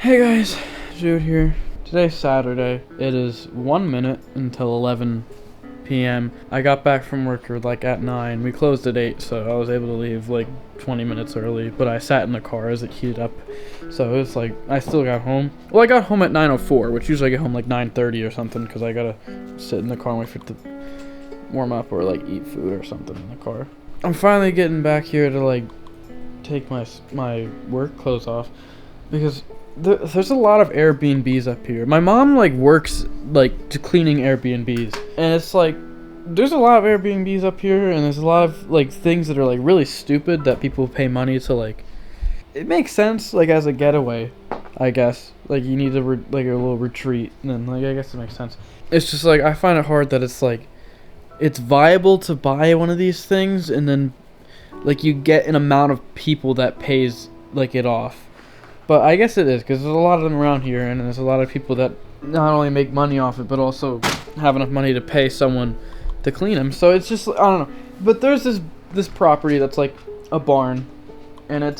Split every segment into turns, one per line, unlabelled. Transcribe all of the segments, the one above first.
Hey guys, Jude here. Today's Saturday. It is 1 minute until 11 p.m. I got back from work at 9. We closed at 8, so I was able to leave 20 minutes early, but I sat in the car as it heated up. So it was I still got home. Well, I got home at 9:04, which usually I get home 9:30 or something, because I gotta sit in the car and wait for it to warm up or eat food or something in the car. I'm finally getting back here to take my work clothes off, because there's a lot of Airbnbs up here. My mom works to cleaning Airbnbs, and it's there's a lot of Airbnbs up here, and there's a lot of things that are really stupid that people pay money to It makes sense as a getaway, I guess. You need a little retreat, and then I guess it makes sense. It's just I find it hard that it's viable to buy one of these things, and then you get an amount of people that pays it off. But I guess it is, because there's a lot of them around here, and there's a lot of people that not only make money off it, but also have enough money to pay someone to clean them. So it's just, I don't know. But there's this property that's a barn, and it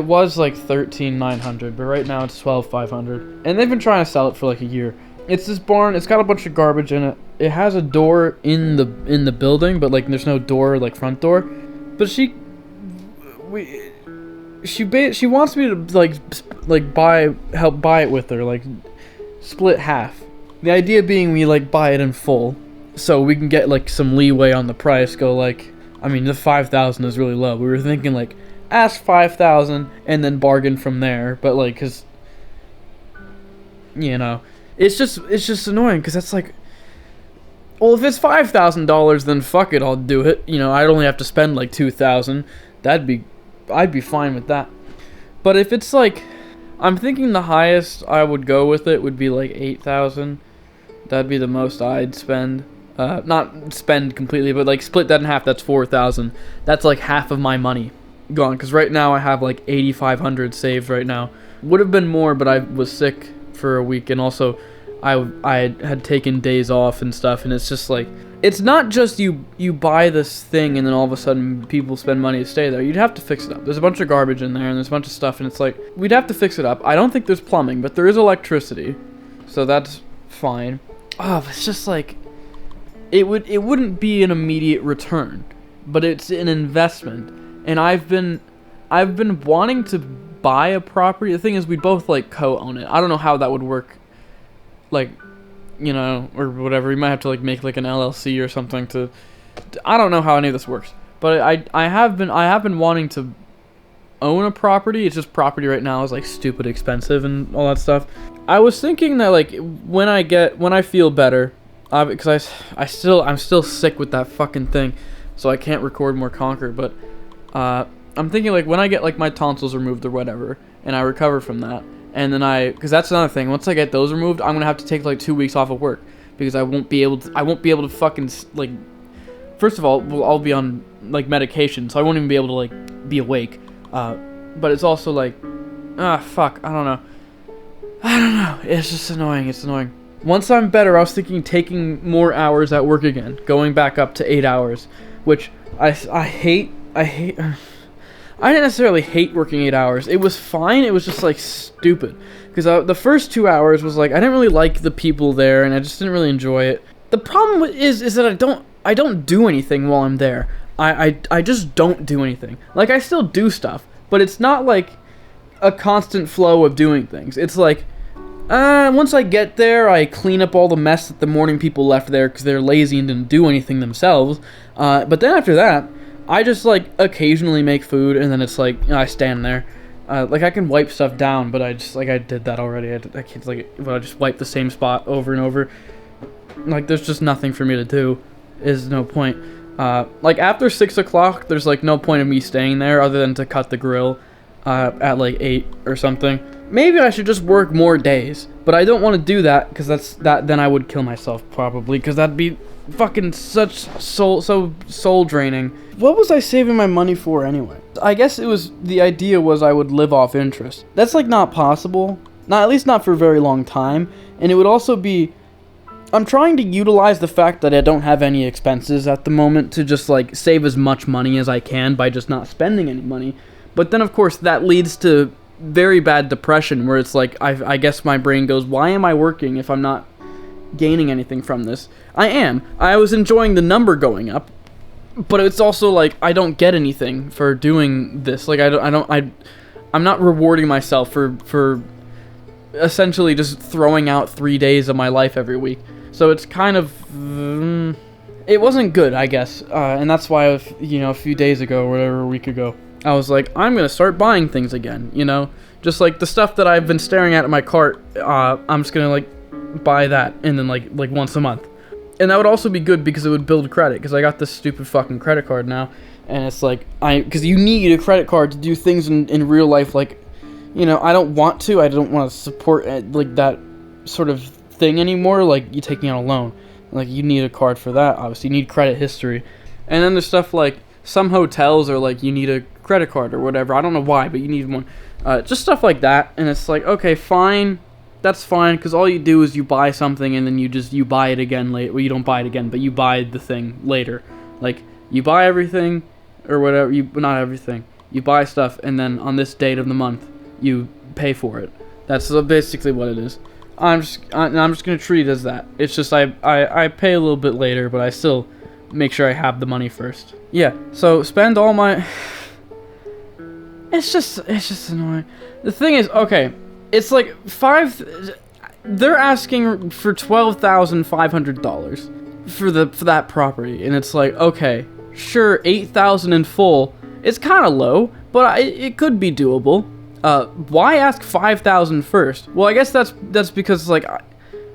was $13,900, but right now it's $12,500. And they've been trying to sell it for a year. It's this barn. It's got a bunch of garbage in it. It has a door in the building, but there's no door, front door. But she wants me to help buy it with her, split half. The idea being we buy it in full, so we can get some leeway on the price. I mean, the $5,000 is really low. We were thinking ask $5,000 and then bargain from there. But cause it's just annoying, cause that's well, if it's $5,000, then fuck it, I'll do it. I'd only have to spend $2,000. I'd be fine with that. But if it's I'm thinking the highest I would go with it would be $8,000. That'd be the most I'd spend. Not spend completely, but split that in half. That's $4,000. That's half of my money gone. Cause right now I have $8,500 saved right now. Would have been more, but I was sick for a week, and also I had taken days off and stuff, and it's just it's not just you buy this thing and then all of a sudden people spend money to stay there. You'd have to fix it up. There's a bunch of garbage in there, and there's a bunch of stuff, and it's we'd have to fix it up. I don't think there's plumbing, but there is electricity, so that's fine. Oh, it's just it wouldn't be an immediate return, but it's an investment, and I've been wanting to buy a property. The thing is, we both co-own it. I don't know how that would work, or whatever. We might have to make an LLC or something to. I don't know how any of this works, but I have been wanting to own a property. It's just property right now is stupid expensive and all that stuff. I was thinking that when I feel better, because I'm still sick with that fucking thing, so I can't record more Conquer. But I'm thinking when I get my tonsils removed or whatever, and I recover from that. And then because that's another thing. Once I get those removed, I'm gonna have to take 2 weeks off of work, because I won't be able to fucking First of all, I'll be on medication, so I won't even be able to be awake. But it's also fuck, I don't know. It's just annoying. It's annoying. Once I'm better, I was thinking taking more hours at work again, going back up to 8 hours, which I hate. I didn't necessarily hate working 8 hours. It was fine. It was just stupid, because the first 2 hours was I didn't really like the people there, and I just didn't really enjoy it. The problem is that I don't do anything while I'm there. I just don't do anything. I still do stuff, but it's not a constant flow of doing things. It's once I get there, I clean up all the mess that the morning people left there because they're lazy and didn't do anything themselves. But then after that, I just occasionally make food, and then it's I stand there. I can wipe stuff down, but I just I did that already. I can't I just wipe the same spot over and over. There's just nothing for me to do. Is no point. After 6 o'clock, there's no point of me staying there other than to cut the grill at 8 or something. Maybe I should just work more days, but I don't want to do that, because then I would kill myself probably, because that'd be fucking such soul draining. What was I saving my money for anyway? I guess the idea was I would live off interest. That's not possible. At least not for a very long time. And it would also be, I'm trying to utilize the fact that I don't have any expenses at the moment to just save as much money as I can by just not spending any money. But then of course that leads to very bad depression where it's like I guess my brain goes, why am I working if I'm not gaining anything from this? I was enjoying the number going up, but it's also like I don't get anything for doing this. Like I'm not rewarding myself for essentially just throwing out 3 days of my life every week. So it's kind of it wasn't good, I guess, and that's why a few days ago or whatever, a week ago, I was like, I'm gonna start buying things again, just like the stuff that I've been staring at in my cart. I'm just gonna like buy that, and then like once a month, and that would also be good because it would build credit, because I got this stupid fucking credit card now, and it's like because you need a credit card to do things in real life, like I don't want to support like that sort of thing anymore, like you taking out a loan. Like, you need a card for that, obviously. You need credit history. And then there's stuff like, some hotels are like, you need a credit card or whatever. I don't know why, but you need one. Just stuff like that. And it's like, okay, fine. That's fine, because all you do is you buy something and then you buy it again later. Well, you don't buy it again, but you buy the thing later. Like, you buy everything, or whatever. Not everything. You buy stuff, and then on this date of the month, you pay for it. That's basically what it is. I'm just gonna treat it as that. It's just I pay a little bit later, but I still make sure I have the money first. Yeah, so spend all my... It's just annoying. The thing is, okay, it's like they're asking for $12,500 for that property, and it's like, okay, sure, $8,000 in full. It's kind of low, but it could be doable. Why ask $5,000 first? Well, I guess that's because like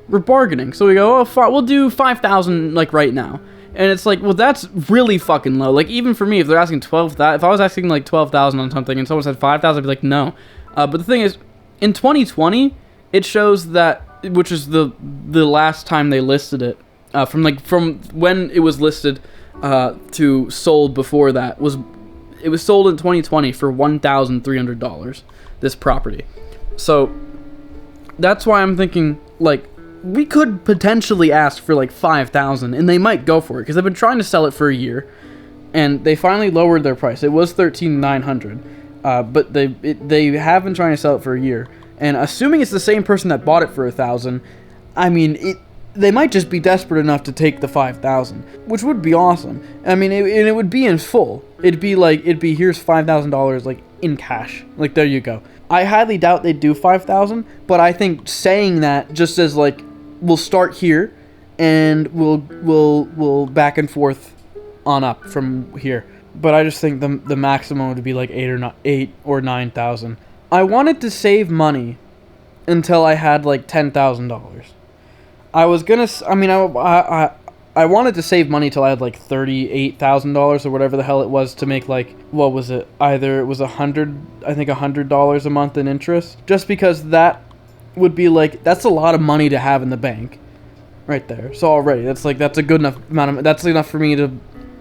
we're bargaining. So we go, we'll do $5,000 like right now, and it's like, well, that's really fucking low. Like even for me, if they're asking $12,000, if I was asking like $12,000 on something and someone said $5,000, I'd be like, no. But the thing is, in 2020, it shows that, which is the last time they listed it, from when it was listed to sold before that it was sold in 2020 for $1,300, this property. So that's why I'm thinking, like, we could potentially ask for like $5,000, and they might go for it, because they've been trying to sell it for a year, and they finally lowered their price. It was $13,900, but they have been trying to sell it for a year, and assuming it's the same person that bought it for $1,000, I mean, they might just be desperate enough to take the $5,000, which would be awesome. I mean, it would be in full. It'd be here's $5,000 like in cash. Like, there you go. I highly doubt they'd do $5,000, but I think saying that just as like, we'll start here, and we'll back and forth on up from here. But I just think the maximum would be like $8,000 or $9,000. I wanted to save money until I had like $10,000. I wanted to save money till I had like $38,000 or whatever the hell it was to make like, what was it? Either it was $100 a month in interest, just because that would be like, that's a lot of money to have in the bank right there. So already that's a good enough amount of, that's enough for me to,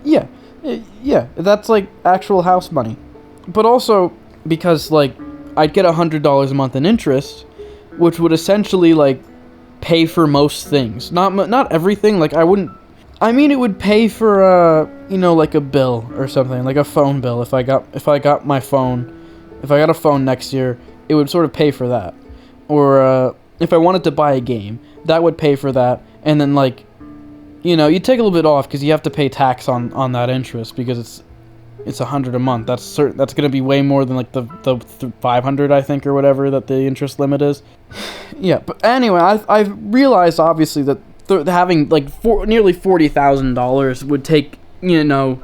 yeah, that's like actual house money. But also because like I'd get $100 a month in interest, which would essentially like pay for most things, not everything. Like it would pay for like a bill or something, like a phone bill. If I got a phone next year, it would sort of pay for that. Or if I wanted to buy a game, that would pay for that. And then like, you take a little bit off because you have to pay tax on that interest, because it's $100 a month. That's gonna be way more than like the $500, I think, or whatever that the interest limit is. Yeah, but anyway, I've realized obviously that having like nearly $40,000 would take 4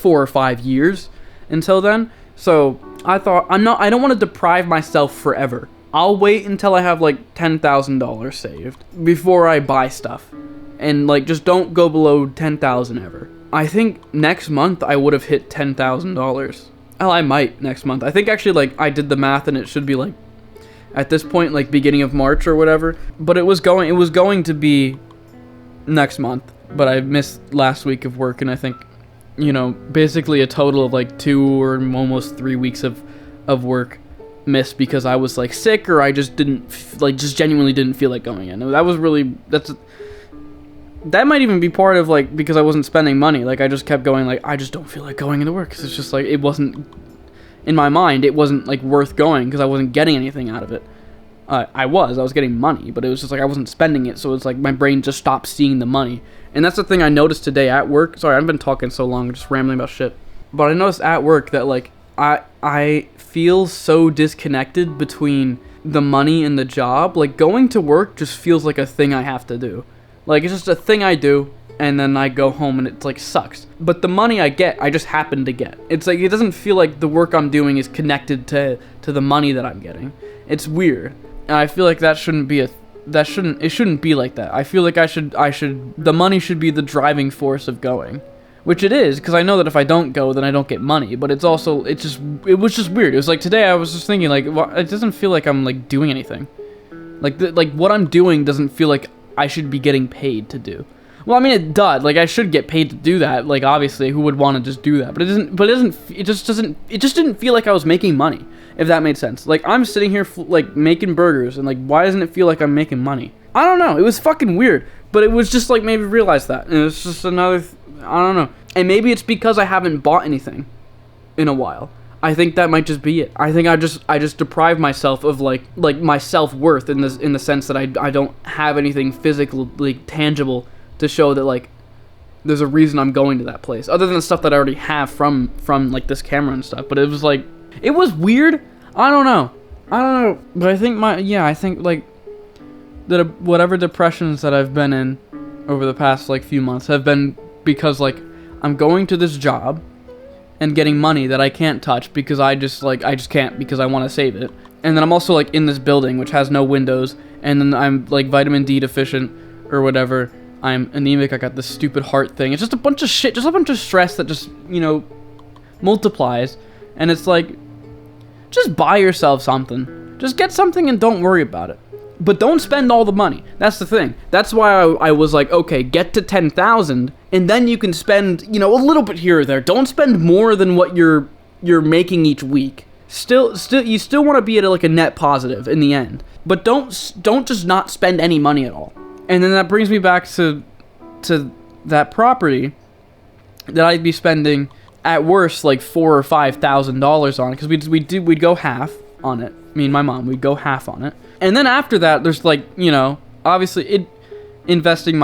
or 5 years until then. So I thought I don't want to deprive myself forever. I'll wait until I have like $10,000 saved before I buy stuff, and like just don't go below $10,000 ever. I think next month I would have hit $10,000. Well, I might next month. I think actually like I did the math and it should be like at this point like beginning of March or whatever. But it was going to be next month. But I missed last week of work, and I think basically a total of like 2 or almost 3 weeks of work missed because I was like sick, or I just genuinely didn't feel like going in. That might even be part of like because I wasn't spending money. Like I just kept going, like I just don't feel like going into work, because it's just like it in my mind, it wasn't like worth going because I wasn't getting anything out of it. I was getting money, but it was just like I wasn't spending it, so it's like my brain just stopped seeing the money. And that's the thing I noticed today at work. Sorry, I've been talking so long, just rambling about shit. But I noticed at work that like I feel so disconnected between the money and the job. Like going to work just feels like a thing I have to do. Like it's just a thing I do, and then I go home and it like sucks. But the money I get, I just happen to get. It's like it doesn't feel like the work I'm doing is connected to the money that I'm getting. It's weird. And I feel like it shouldn't be like that. I feel like the money should be the driving force of going. Which it is, because I know that if I don't go, then I don't get money. But it was just weird. It was like today I was just thinking like, it doesn't feel like I'm like doing anything. Like what I'm doing doesn't feel like I should be getting paid to do. Well, I mean it does. Like I should get paid to do that. Like obviously, who would want to just do that? But it just didn't feel like I was making money. If that made sense. Like I'm sitting here like making burgers, and like why doesn't it feel like I'm making money? I don't know. It was fucking weird. But it was just like made me realize that, and it's just another. I don't know. And maybe it's because I haven't bought anything in a while. I think that might just be it. I think I just deprive myself of like my self-worth in the sense that I don't have anything physically tangible to show that like there's a reason I'm going to that place other than the stuff that I already have from like this camera and stuff. But it was like it was weird. I don't know. But I think like that whatever depressions that I've been in over the past like few months have been because like I'm going to this job and getting money that I can't touch because I just can't because I want to save it. And then I'm also like in this building which has no windows, and then I'm like vitamin D deficient or whatever. I'm anemic. I got this stupid heart thing. It's just a bunch of shit, just a bunch of stress that just, multiplies. And it's like, just buy yourself something. Just get something and don't worry about it. But don't spend all the money. That's the thing. That's why I was like, okay, get to 10,000, and then you can spend, a little bit here or there. Don't spend more than what you're making each week. Still, you still want to be at like a net positive in the end. But don't just not spend any money at all. And then that brings me back to that property that I'd be spending at worst like $4,000 or $5,000 on, because we'd go half on it. Me and my mom, we'd go half on it. And then after that, there's like, obviously investing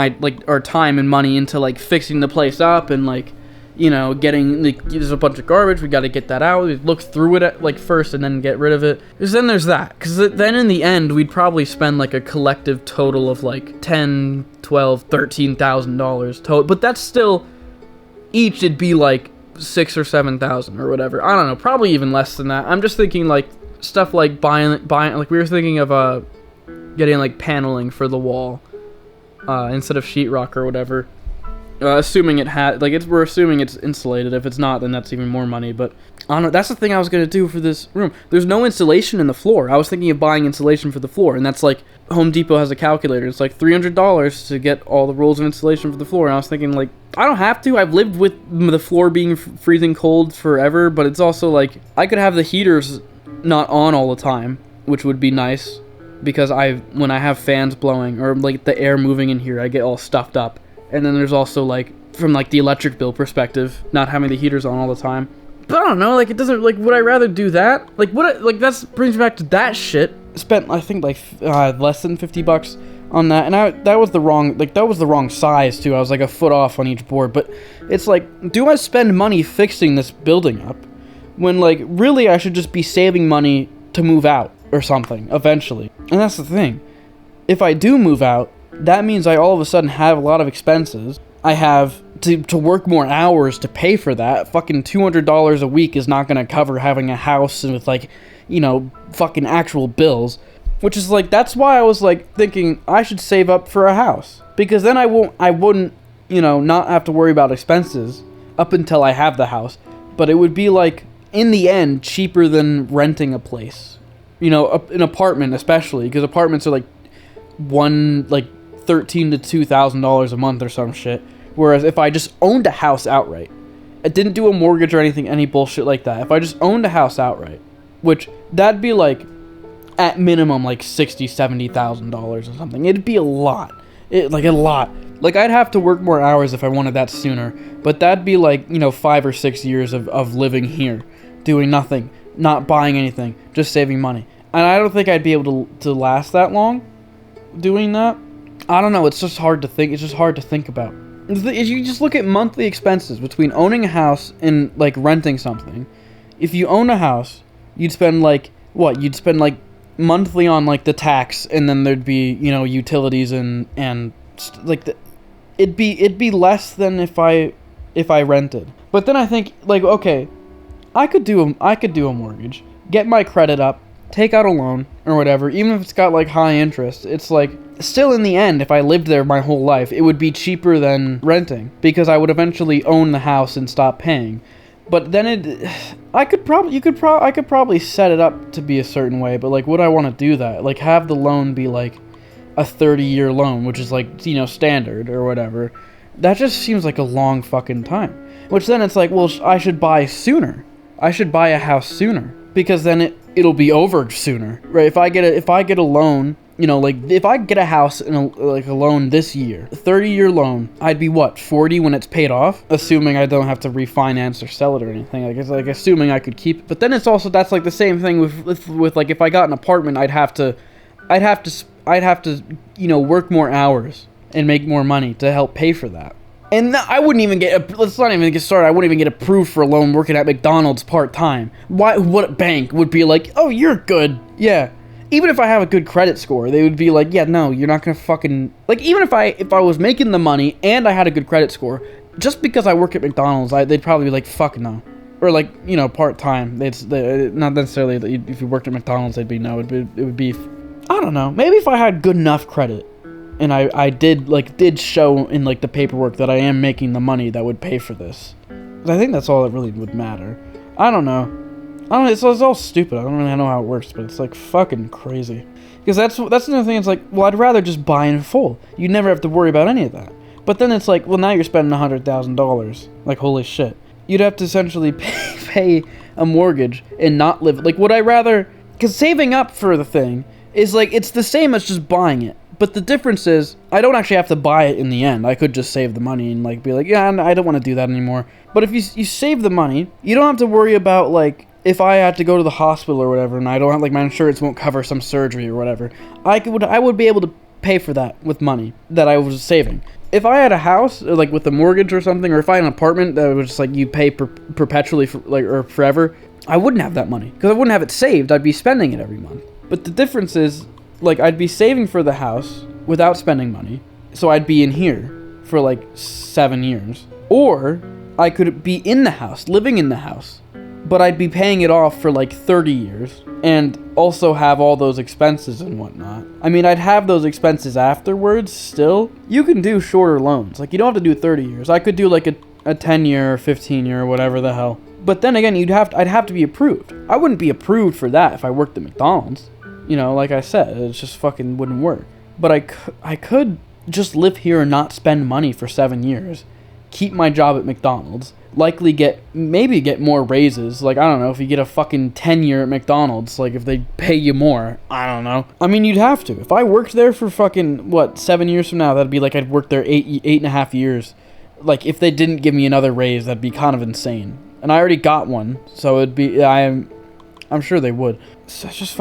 our time and money into like fixing the place up and like, getting like there's a bunch of garbage. We got to get that out. We look through it first and then get rid of it. Because then there's that. Because then in the end, we'd probably spend like a collective total of like $10,000, $12,000, $13,000 total. But that's still each. It'd be like $6,000 or $7,000 or whatever. I don't know. Probably even less than that. I'm just thinking like stuff like buying like we were thinking of getting like paneling for the wall instead of sheetrock or whatever. Assuming it had we're assuming it's insulated. If it's not, then that's even more money. But I don't know. That's the thing I was gonna do for this room. There's no insulation in the floor. I was thinking of buying insulation for the floor, and that's like Home Depot has a calculator. It's like $300 to get all the rolls of insulation for the floor. And I was thinking like I don't have to. I've lived with the floor being freezing cold forever, but it's also like I could have the heaters not on all the time, which would be nice because when I have fans blowing or like the air moving in here, I get all stuffed up. And then there's also like from like the electric bill perspective, not having the heaters on all the time. But I don't know, like it doesn't like would I rather do that? Like that brings me back to that shit. Spent I think like less than $50 on that, and that was the wrong size too. I was like a foot off on each board. But it's like, do I spend money fixing this building up when like really I should just be saving money to move out or something eventually? And that's the thing. If I do move out, that means I all of a sudden have a lot of expenses. I have to work more hours to pay for that. Fucking $200 a week is not going to cover having a house and with like, fucking actual bills. Which is like, that's why I was like thinking I should save up for a house. Because then I wouldn't, not have to worry about expenses up until I have the house. But it would be like, in the end, cheaper than renting a place. An apartment especially, because apartments are like $1,300 to $2,000 a month or some shit. Whereas if I just owned a house outright, I didn't do a mortgage or any bullshit like that. If I just owned a house outright, which that'd be like at minimum like $60,000, $70,000 or something. It'd be a lot. A lot. Like I'd have to work more hours if I wanted that sooner. But that'd be like 5 or 6 years of living here, doing nothing, not buying anything, just saving money. And I don't think I'd be able to last that long doing that. I don't know, it's just hard to think. It's just hard to think about. If you just look at monthly expenses between owning a house and like renting something. If you own a house, you'd spend like what? You'd spend like monthly on like the tax, and then there'd be, you know, utilities and like it'd be less than if I rented. But then I think like, okay, I could do a mortgage, get my credit up, take out a loan or whatever, even if it's got like high interest. It's like still in the end, if I lived there my whole life, it would be cheaper than renting because I would eventually own the house and stop paying. But then I could probably set it up to be a certain way, but like, would I want to do that? Like, have the loan be like a 30-year loan, which is like, you know, standard or whatever. That just seems like a long fucking time. Which then it's like, well, I should buy sooner. I should buy a house sooner because then it'll be over sooner, right? If I get a loan, you know, like if I get a house in a loan this year, a 30-year loan, I'd be what, 40 when it's paid off, assuming I don't have to refinance or sell it or anything. Like, it's like assuming I could keep it. But then it's also, that's like the same thing with like if I got an apartment, I'd have to, you know, work more hours and make more money to help pay for that. And I wouldn't even let's not even get started. I wouldn't even get approved for a loan working at McDonald's part-time. What bank would be like, oh, you're good. Yeah. Even if I have a good credit score, they would be like, yeah, no, you're not gonna fucking... Like, even if I was making the money and I had a good credit score, just because I work at McDonald's, they'd probably be like, fuck no. Or like, you know, part-time. Not necessarily, if you worked at McDonald's, they'd be no. It would be... I don't know. Maybe if I had good enough credit, and I did show in like the paperwork that I am making the money that would pay for this. I think that's all that really would matter. I don't know. It's all stupid. I don't really know how it works, but it's like fucking crazy. Because that's another thing. It's like, well, I'd rather just buy in full. You'd never have to worry about any of that. But then it's like, well, now you're spending $100,000. Like, holy shit. You'd have to essentially pay a mortgage and not live. Like, would I rather? Because saving up for the thing is like, it's the same as just buying it. But the difference is, I don't actually have to buy it in the end. I could just save the money and like be like, yeah, I don't want to do that anymore. But if you save the money, you don't have to worry about like, if I had to go to the hospital or whatever, and I don't have, like, my insurance won't cover some surgery or whatever, I would be able to pay for that with money that I was saving. If I had a house, or like with a mortgage or something, or if I had an apartment that was just like you pay perpetually for, like, or forever, I wouldn't have that money because I wouldn't have it saved. I'd be spending it every month. But the difference is, like, I'd be saving for the house without spending money, so I'd be in here for like 7 years, or I could be in the house, living in the house, but I'd be paying it off for like 30 years and also have all those expenses and whatnot. I mean, I'd have those expenses afterwards still. You can do shorter loans. Like, you don't have to do 30 years. I could do like a 10-year or 15-year or whatever the hell. But then again, I'd have to be approved. I wouldn't be approved for that if I worked at McDonald's. You know, like I said, it just fucking wouldn't work. But I could just live here and not spend money for 7 years. Keep my job at McDonald's. Likely maybe get more raises. Like, I don't know, if you get a fucking 10-year at McDonald's, like, if they pay you more, I don't know. I mean, you'd have to. If I worked there for fucking, 7 years from now, that'd be like I'd worked there 8.5 years. Like, if they didn't give me another raise, that'd be kind of insane. And I already got one, so it'd be, I'm sure they would. It's just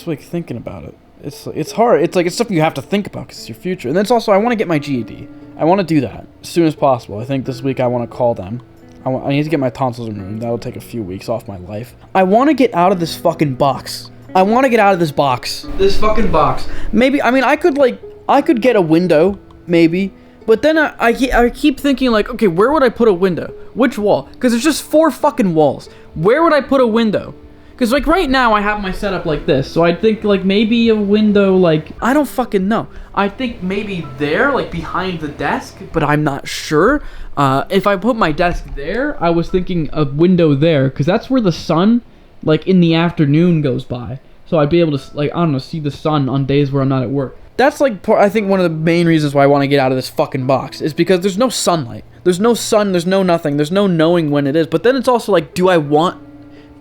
like thinking about it. It's hard. It's like, it's stuff you have to think about because it's your future. And then it's also, I want to get my GED. I want to do that as soon as possible. I think this week I want to call them. I need to get my tonsils removed. That'll take a few weeks off my life. I want to get out of this fucking box. I want to get out of this box. This fucking box. Maybe, I mean, I could get a window, maybe. But then I keep thinking, like, okay, where would I put a window? Which wall? Because there's just 4 fucking walls. Where would I put a window? Because, like, right now I have my setup like this. So I think, like, maybe a window, like, I don't fucking know. I think maybe there, like, behind the desk, but I'm not sure. If I put my desk there, I was thinking a window there, because that's where the sun, like, in the afternoon goes by. So I'd be able to, like, I don't know, see the sun on days where I'm not at work. That's, like, I think one of the main reasons why I want to get out of this fucking box is because there's no sunlight. There's no sun, there's no nothing. There's no knowing when it is. But then it's also, like, do I want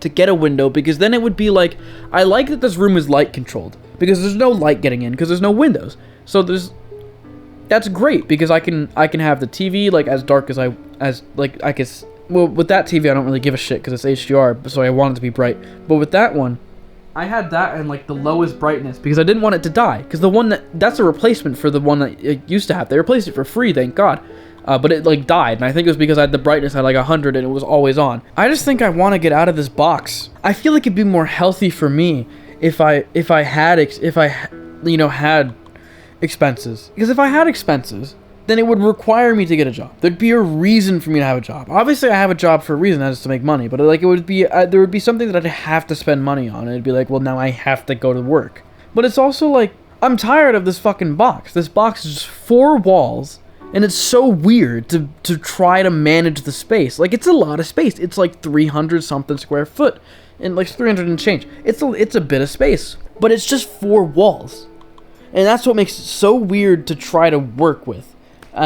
to get a window? Because then it would be like, I like that this room is light controlled because there's no light getting in because there's no windows. So that's great because I can have the TV like as dark as I can well, with that TV, I don't really give a shit because it's HDR, so I want it to be bright. But with that one, I had that in like the lowest brightness because I didn't want it to die. Because the one that's a replacement for the one that it used to have. They replaced it for free, thank God. But it like died, and I think it was because I had the brightness at like 100 and it was always on. I just think I want to get out of this box. I feel like it'd be more healthy for me if I had expenses. Because if I had expenses, then it would require me to get a job. There'd be a reason for me to have a job. Obviously, I have a job for a reason, that is to make money. But like, it would be there would be something that I'd have to spend money on. It'd be like, well, now I have to go to work. But it's also like, I'm tired of this fucking box. This box is just 4 walls, and it's so weird to try to manage the space. Like, it's a lot of space. It's like 300 something square foot, and like 300 and change. It's a bit of space, but it's just 4 walls, and that's what makes it so weird to try to work with.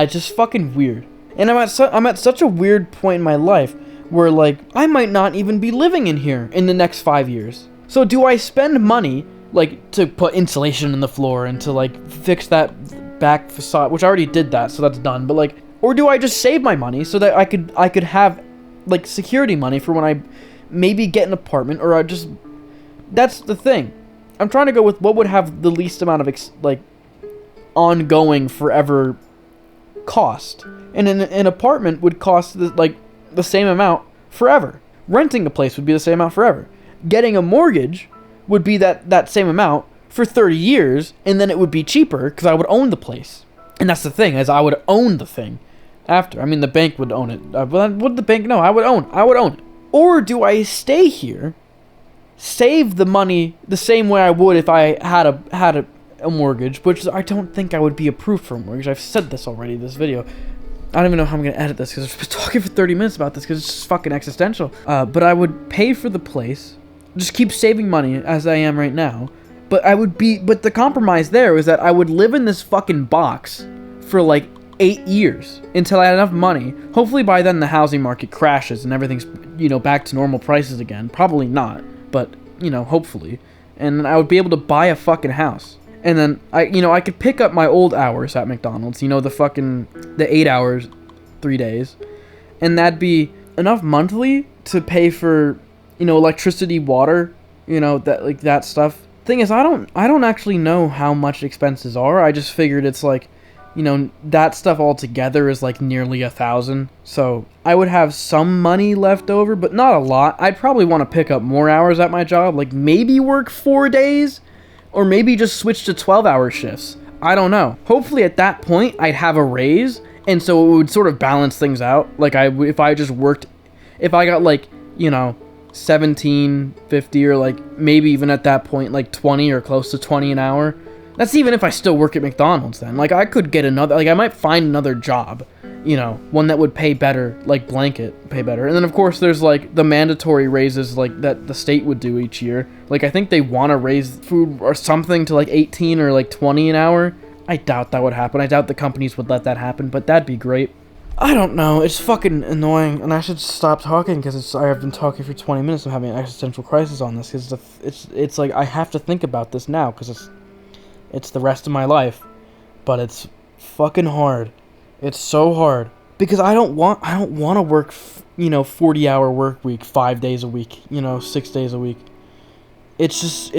Just fucking weird. And I'm at such a weird point in my life where, like, I might not even be living in here in the next 5 years. So do I spend money, like, to put insulation in the floor and to, like, fix that back facade, which I already did that, so that's done, but, like, or do I just save my money so that I could have, like, security money for when I maybe get an apartment, or I just... That's the thing. I'm trying to go with what would have the least amount of, like, ongoing forever cost, and an apartment would cost the same amount forever. Renting a place would be the same amount forever. Getting a mortgage would be that same amount for 30 years, and then it would be cheaper because I would own the place. And that's the thing, is I would own the thing after. I mean, the bank would own it. What would the bank know? I would own it. Or do I stay here, save the money the same way I would if I had a mortgage, which I don't think I would be approved for a mortgage. I've said this already in this video. I don't even know how I'm going to edit this because I've been talking for 30 minutes about this because it's just fucking existential. But I would pay for the place, just keep saving money as I am right now. But the compromise there was that I would live in this fucking box for like 8 years until I had enough money. Hopefully by then the housing market crashes and everything's, back to normal prices again. Probably not, but, hopefully. And I would be able to buy a fucking house. And then I could pick up my old hours at McDonald's, the 8 hours, 3 days. And that'd be enough monthly to pay for, electricity, water, that stuff. Thing is, I don't actually know how much expenses are. I just figured it's like, that stuff all together is like nearly 1,000. So I would have some money left over, but not a lot. I'd probably want to pick up more hours at my job, like maybe work 4 days. Or maybe just switch to 12-hour shifts. I don't know. Hopefully at that point, I'd have a raise, and so it would sort of balance things out. Like, if I got, like, $17.50, or, like, maybe even at that point, like, 20 or close to 20 an hour. That's even if I still work at McDonald's then. Like, I could get another, like, I might find another job. One that would pay better, like blanket pay better. And then of course there's like the mandatory raises like that the state would do each year. Like I think they want to raise food or something to like 18 or like 20 an hour. I doubt that would happen. I doubt the companies would let that happen, but that'd be great. I don't know. It's fucking annoying, and I should stop talking because I have been talking for 20 minutes. I'm having an existential crisis on this because it's like I have to think about this now because it's the rest of my life, but it's fucking hard. It's so hard because I don't want to work 40-hour work week 5 days a week, 6 days a week. That's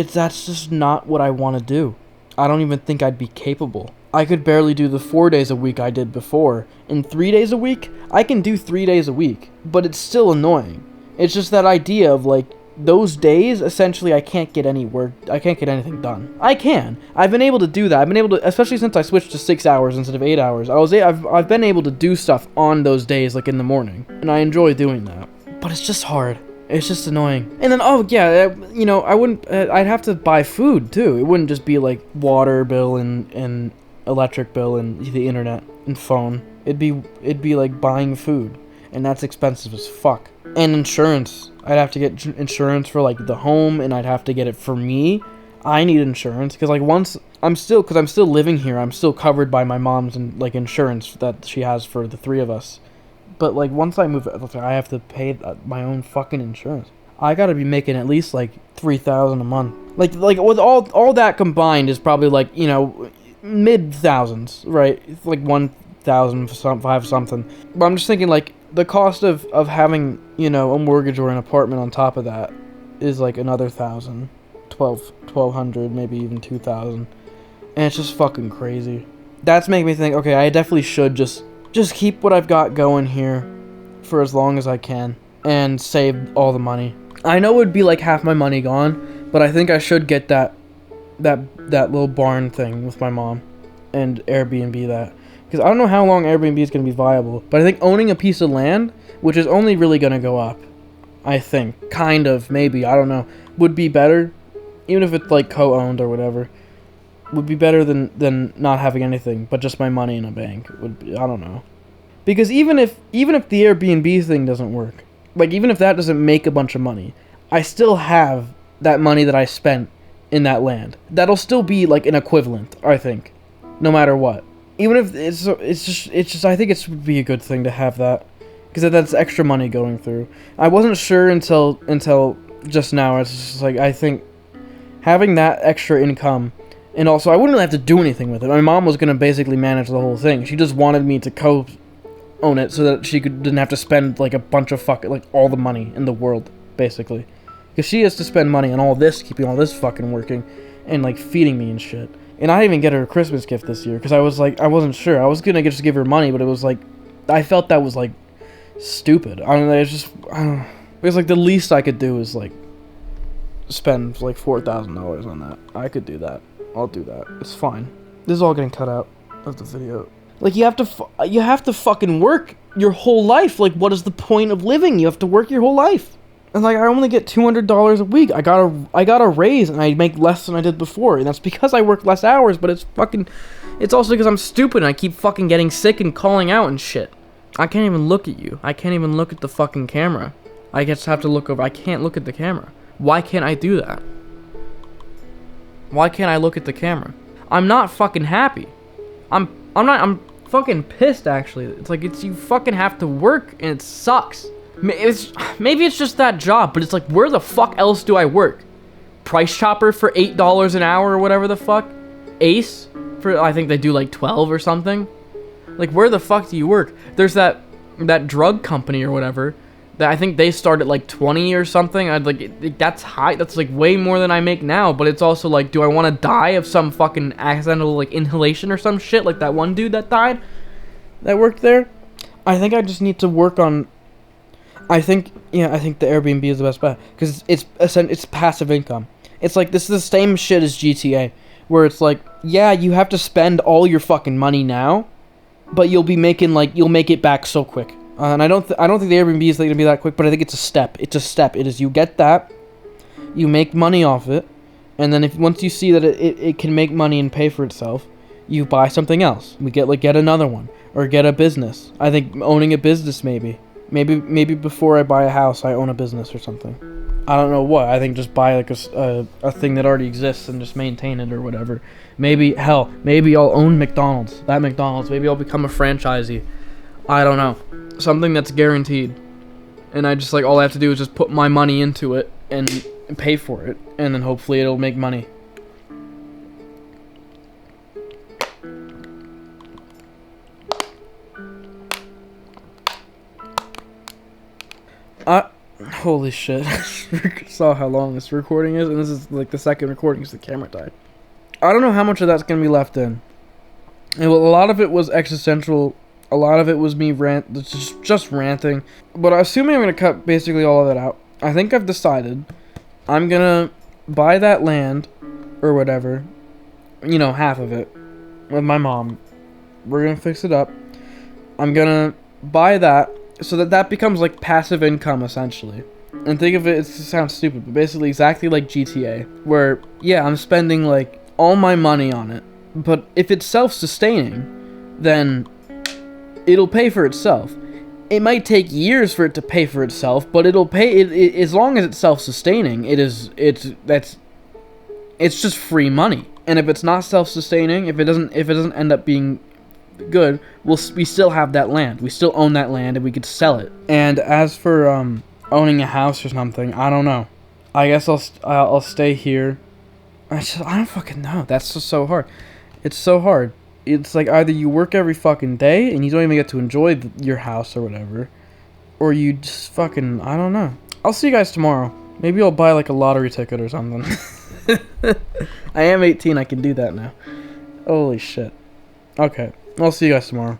just not what I want to do. I don't even think I'd be capable. I could barely do the 4 days a week I did before. In 3 days a week, I can do 3 days a week, but it's still annoying. It's just that idea of like those days, essentially, I can't get any work. I can't get anything done. I can. I've been able to do that. I've been able to, especially since I switched to 6 hours instead of 8 hours. I've been able to do stuff on those days, like in the morning, and I enjoy doing that. But it's just hard. It's just annoying. And then, I wouldn't. I'd have to buy food too. It wouldn't just be like water bill and electric bill and the internet and phone. It'd be like buying food, and that's expensive as fuck. And insurance. I'd have to get insurance for like the home, and I'd have to get it for me. I need insurance because like because I'm still living here, I'm still covered by my mom's and like insurance that she has for the 3 of us. But like once I move, I have to pay my own fucking insurance. I gotta be making at least like $3,000 a month. Like with all that combined is probably like mid thousands, right? It's like 1,000, 8,000 5 something. But I'm just thinking like the cost of having, you know, a mortgage or an apartment on top of that is like another 1,000, 1,200, maybe even 2,000. And it's just fucking crazy. That's making me think, okay, I definitely should just keep what I've got going here for as long as I can and save all the money. I know it would be like half my money gone, but I think I should get that little barn thing with my mom and Airbnb that. Because I don't know how long Airbnb is going to be viable, but I think owning a piece of land, which is only really going to go up, I think, kind of, maybe, I don't know, would be better, even if it's like co-owned or whatever, would be better than not having anything, but just my money in a bank would be, I don't know. Because even if the Airbnb thing doesn't work, like even if that doesn't make a bunch of money, I still have that money that I spent in that land. That'll still be like an equivalent, I think, no matter what. Even if it's just I think it would be a good thing to have that, because that's extra money going through. I wasn't sure until just now. It's just like, I think having that extra income, and also I wouldn't really have to do anything with it. My mom was gonna basically manage the whole thing. She just wanted me to co-own it so that she didn't have to spend like a bunch of like all the money in the world, basically, because she has to spend money on all this, keeping all this fucking working, and like feeding me and shit. And I didn't even get her a Christmas gift this year because I wasn't sure. I was gonna just give her money, but it was like, I felt that was like stupid. I mean, it's just, I don't know. Because like the least I could do is like spend like $4,000 on that. I could do that. I'll do that. It's fine. This is all getting cut out of the video. Like you have to fucking work your whole life. Like what is the point of living? You have to work your whole life. And like I only get $200 a week. I got a raise and I make less than I did before, and that's because I work less hours. But it's also because I'm stupid and I keep fucking getting sick and calling out and shit. I can't even look at you. I can't even look at the fucking camera. I just have to look over. I can't look at the camera. Why can't I do that? Why can't I look at the camera? I'm not fucking happy. I'm fucking pissed, actually. It's like, you fucking have to work and it sucks. Maybe it's just that job, but it's like, where the fuck else do I work? Price Chopper for $8 an hour or whatever the fuck? Ace for, I think they do like 12 or something. Like, where the fuck do you work? There's that drug company or whatever that I think they start at like 20 or something. I'd like, that's high. That's like way more than I make now. But it's also like, do I want to die of some fucking accidental like inhalation or some shit like that one dude that died that worked there? I think I just need to work on. I think the Airbnb is the best bet because it's passive income. It's like, this is the same shit as GTA, where it's like, yeah, you have to spend all your fucking money now, but you'll make it back so quick. And I don't think the Airbnb is gonna be that quick, but I think it's a step. It's a step. It is, you get that, you make money off it, and then once you see that it can make money and pay for itself, you buy something else. We get another one or get a business. I think owning a business maybe before I buy a house, I own a business or something. I don't know what. I think just buy like a thing that already exists and just maintain it or whatever. Maybe I'll own McDonald's. Maybe I'll become a franchisee. I don't know. Something that's guaranteed. And I just like, all I have to do is just put my money into it and pay for it. And then hopefully it'll make money. Holy shit. Saw how long this recording is, and this is like the second recording because the camera died. I don't know how much of that's going to be left in. And a lot of it was existential. A lot of it was me just ranting. But assuming I'm going to cut basically all of that out, I think I've decided I'm going to buy that land or whatever, you know, half of it with my mom. We're going to fix it up. I'm going to buy that so that becomes like passive income essentially. And think of it sounds stupid, but basically exactly like GTA, where yeah, I'm spending like all my money on it, but if it's self-sustaining, then it'll pay for itself. It might take years for it to pay for itself, but it'll pay it as long as it's self-sustaining. It's just free money. And if it's not self-sustaining, if it doesn't end up being good, we still have that land. We still own that land, and we could sell it. And as for owning a house or something, I don't know. I guess I'll stay here. I don't fucking know. That's just so hard. It's so hard it's like either you work every fucking day and you don't even get to enjoy your house or whatever, or you just fucking, I don't know. I'll see you guys tomorrow. Maybe I'll buy like a lottery ticket or something. I am 18, I can do that now. Holy shit. Okay, I'll see you guys tomorrow.